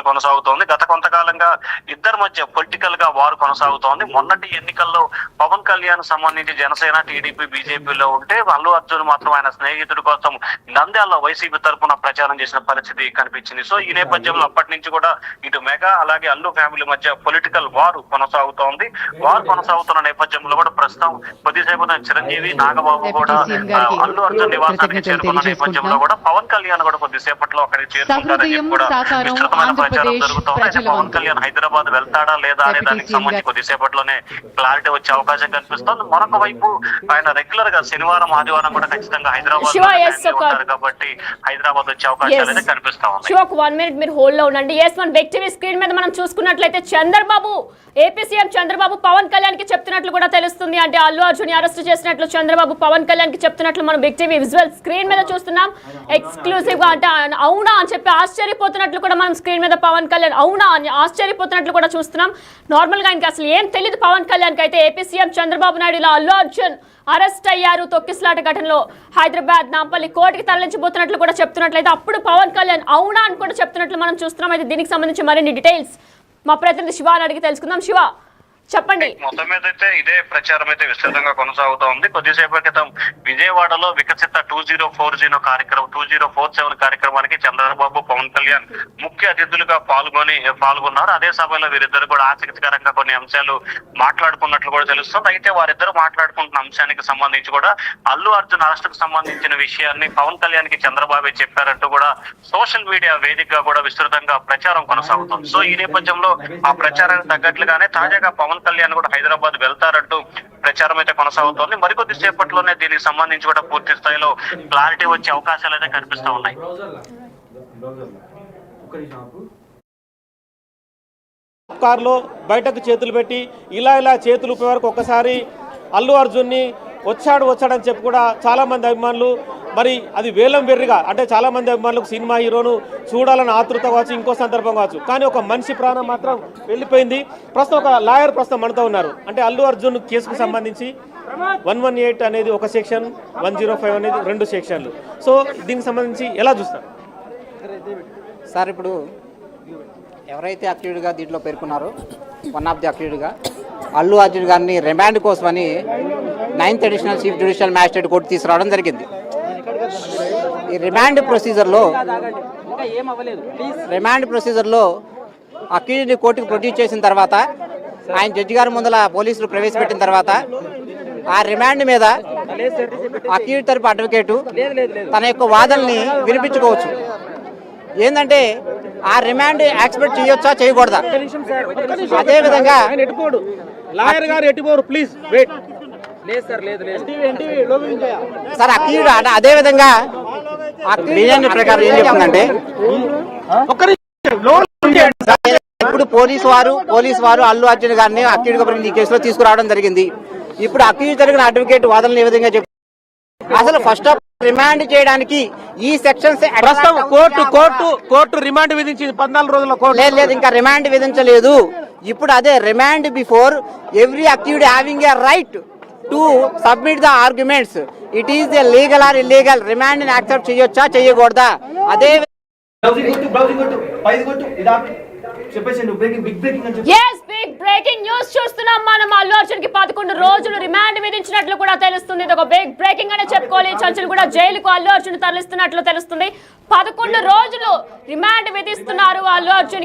కొనసాగుతోంది. గత కొంతకాలంగా ఇద్దరి మధ్య పొలిటికల్ గా వారు కొనసాగుతోంది. మొన్నటి ఎన్నికల్లో పవన్ కళ్యాణ్ సంబంధించి జనసేన, టీడీపీ, బీజేపీలో ఉంటే అల్లు అర్జున్ మాత్రం ఆయన స్నేహితుడి కోసం నంద్యాలలో వైసీపీ తరఫున ప్రచారం చేసిన పరిస్థితి కనిపించింది. సో ఈ నేపథ్యంలో అప్పటి నుంచి కూడా ఇటు మెగా అలాగే అల్లు ఫ్యామిలీ మధ్య పొలిటికల్ వారు కొనసాగుతోంది. వారు కొనసాగుతున్న నేపథ్యంలో కూడా ప్రస్తుతం కొద్దిసేపు చిరంజీవి, నాగబాబు కూడా అల్లు అర్జున్ నివాసానికి చేరుకున్న నేపథ్యంలో కూడా పవన్ కళ్యాణ్ కూడా కొద్దిసేపట్లో అక్కడికి చేరుకుంటారని చెప్పి కూడా విస్తృతమైన ప్రచారం జరుగుతోంది. అయితే పవన్ కళ్యాణ్ హైదరాబాద్ వెళ్తాడా లేదా అనే దానికి సంబంధించి కొద్దిసేపట్లోనే క్లారిటీ వచ్చే అవకాశం కనిపిస్తోంది. మరొక వైపు ఆయన రెగ్యులర్ గా శనివారం, ఆదివారం కూడా ఖచ్చితంగా హైదరాబాద్ ఉంటారు కాబట్టి హైదరాబాద్ వచ్చే అవకాశాలు అయితే కనిపిస్తా ఉన్నాయి. 1 minute మీరు హోల్డ్ లో ఉండండి. బిగ్ టీవీ స్క్రీన్ మీద మనం చూసుకున్నట్లయితే చంద్రబాబు, ఏపీ సీఎం చంద్రబాబు పవన్ కళ్యాణ్ కి చెప్తున్నట్లు కూడా తెలుస్తుంది. అంటే అల్లు అర్జున్ అరెస్ట్ చేసినట్లు చంద్రబాబు పవన్ కళ్యాణ్ కి చెప్తున్నట్లు మనం బిగ్ టీవీ విజువల్ స్క్రీన్ మీద చూస్తున్నాం. ఎక్స్క్లూసివ్ గా అంటే అవునా అని చెప్పి ఆశ్చర్యపోతున్నట్లు కూడా మనం స్క్రీన్ మీద పవన్ కళ్యాణ్ అవునా అని ఆశ్చర్యపోతున్నట్లు కూడా చూస్తున్నాం. నార్మల్ గా ఆయనకి అసలు ఏం తెలియదు పవన్ కళ్యాణ్ కి. అయితే ఏపీ సీఎం చంద్రబాబు నాయుడు ఇలా అల్లు అర్జున్ అరెస్ట్ అయ్యారు తొక్కిసలాట ఘటనలో హైదరాబాద్ నాంపల్లి కోర్టుకి తరలించబోతున్నట్లు కూడా చెప్తున్నట్లయితే అప్పుడు పవన్ కళ్యాణ్ అవునా అని కూడా చెప్తున్నట్లు మనం చూస్తున్నాం. అయితే దీనికి సంబంధించి మరిన్ని డీటెయిల్స్ మా ప్రతినిధి శివాని అడిగి తెలుసుకుందాం. శివ, చెప్పండి. మొత్తం మీద అయితే ఇదే ప్రచారం అయితే విస్తృతంగా కొనసాగుతోంది. కొద్దిసేపటి క్రితం విజయవాడలో వికసిత 2040 కార్యక్రమం 2047 కార్యక్రమానికి చంద్రబాబు, పవన్ కళ్యాణ్ ముఖ్య అతిథులుగా పాల్గొన్నారు. అదే సభలో వీరిద్దరు కూడా ఆసక్తికరంగా కొన్ని అంశాలు మాట్లాడుకున్నట్లు కూడా తెలుస్తుంది. అయితే వారిద్దరు మాట్లాడుకుంటున్న అంశానికి సంబంధించి కూడా అల్లు అర్జున్ అరెస్ట్ కు సంబంధించిన విషయాన్ని పవన్ కళ్యాణ్ కి చంద్రబాబు చెప్పారంటూ కూడా సోషల్ మీడియా వేదికగా కూడా విస్తృతంగా ప్రచారం కొనసాగుతుంది. సో ఈ నేపథ్యంలో ఆ ప్రచారానికి తగ్గట్లుగానే తాజాగా పవన్ కళ్యాణ్ కూడా హైదరాబాద్ వెళ్తారంటూ ప్రచారం అయితే కొనసాగుతోంది. మరికొద్ది సేపట్లోనే దీనికి సంబంధించి కూడా పూర్తి స్థాయిలో క్లారిటీ వచ్చే అవకాశాలు అయితే కనిపిస్తా ఉన్నాయి. కార్లో బయటకు చేతులు పెట్టి ఇలా చేతులు ఊపే వరకు ఒక్కసారి అల్లు అర్జున్ని వచ్చాడని చెప్పి కూడా చాలామంది అభిమానులు, మరి అది వేలం వెర్రిగా అంటే చాలామంది అభిమానులకు సినిమా హీరోను చూడాలని ఆతృత కావచ్చు, ఇంకో సందర్భం కావచ్చు, కానీ ఒక మనిషి ప్రాణం మాత్రం వెళ్ళిపోయింది. ప్రస్తుతం ఒక లాయర్ ప్రస్తుతం మనతో ఉన్నారు. అంటే అల్లు అర్జున్ కేసుకు సంబంధించి 118 అనేది ఒక సెక్షన్, 105 అనేది 2 సెక్షన్లు. సో దీనికి సంబంధించి ఎలా చూస్తారు సార్? ఇప్పుడు ఎవరైతే అక్యూడ్గా దీంట్లో పేర్కొన్నారో వన్ ఆఫ్ ది అక్యూడ్గా అల్లు అర్జున్ గారిని రిమాండ్ కోసమని 9th additional chief judicial magistrate court తీసుకురావడం జరిగింది. ఈ రిమాండ్ ప్రొసీజర్లో అక్యూజ్ని కోర్టుకు ప్రొడ్యూస్ చేసిన తర్వాత ఆయన జడ్జి గారి ముందల పోలీసులు ప్రవేశపెట్టిన తర్వాత ఆ రిమాండ్ మీద అక్యూజ్ తరపు అడ్వకేటు తన యొక్క వాదనని వినిపించుకోవచ్చు. ఏంటంటే ఆ రిమాండ్ యాక్సెప్ట్ చేయొచ్చా చేయకూడదా, అదేవిధంగా లాయర్ గారు ఎట్టిపోరు ప్లీజ్ వెయిట్ సార్ అక్యూడ్ అదేవిధంగా బిర్యానీ ప్రకారం ఏం చెప్తుందంటే ఇప్పుడు పోలీసు వారు అల్లు అర్జున్ గారిని అక్యూడ్ గా ఈ కేసులో తీసుకురావడం జరిగింది. ఇప్పుడు అక్యూడ్ జరిగిన అడ్వకేట్ వాదనలు ఏ విధంగా చెప్తారు? అసలు ఫస్ట్ ఆఫ్ రిమాండ్ చేయడానికి ఈ సెక్షన్స్ కోర్టు రిమాండ్ విధించింది 14 రోజుల లేదు, ఇంకా రిమాండ్ విధించలేదు. ఇప్పుడు అదే remand before every accused having a right to submit the arguments. It is the legal are illegal, remand ని యాక్సెప్ట్ చేయొచ్చా చేయకూడదా? అదే బిగ్ బ్రేకింగ్ న్యూస్ చూస్తున్నాం మనం. అల్లు అర్జున్ కి 11 రోజులు రిమాండ్ విధించినట్లు కూడా తెలుస్తుంది. ఇది ఒక బిగ్ బ్రేకింగ్ అనే చెప్పుకోవాలి. చంచల్ కూడా జైలుకు అల్లు అర్జున్ తరలిస్తున్నట్లు తెలుస్తుంది. 11 రోజులు రిమాండ్ విధిస్తున్నారు అల్లు అర్జున్ కి.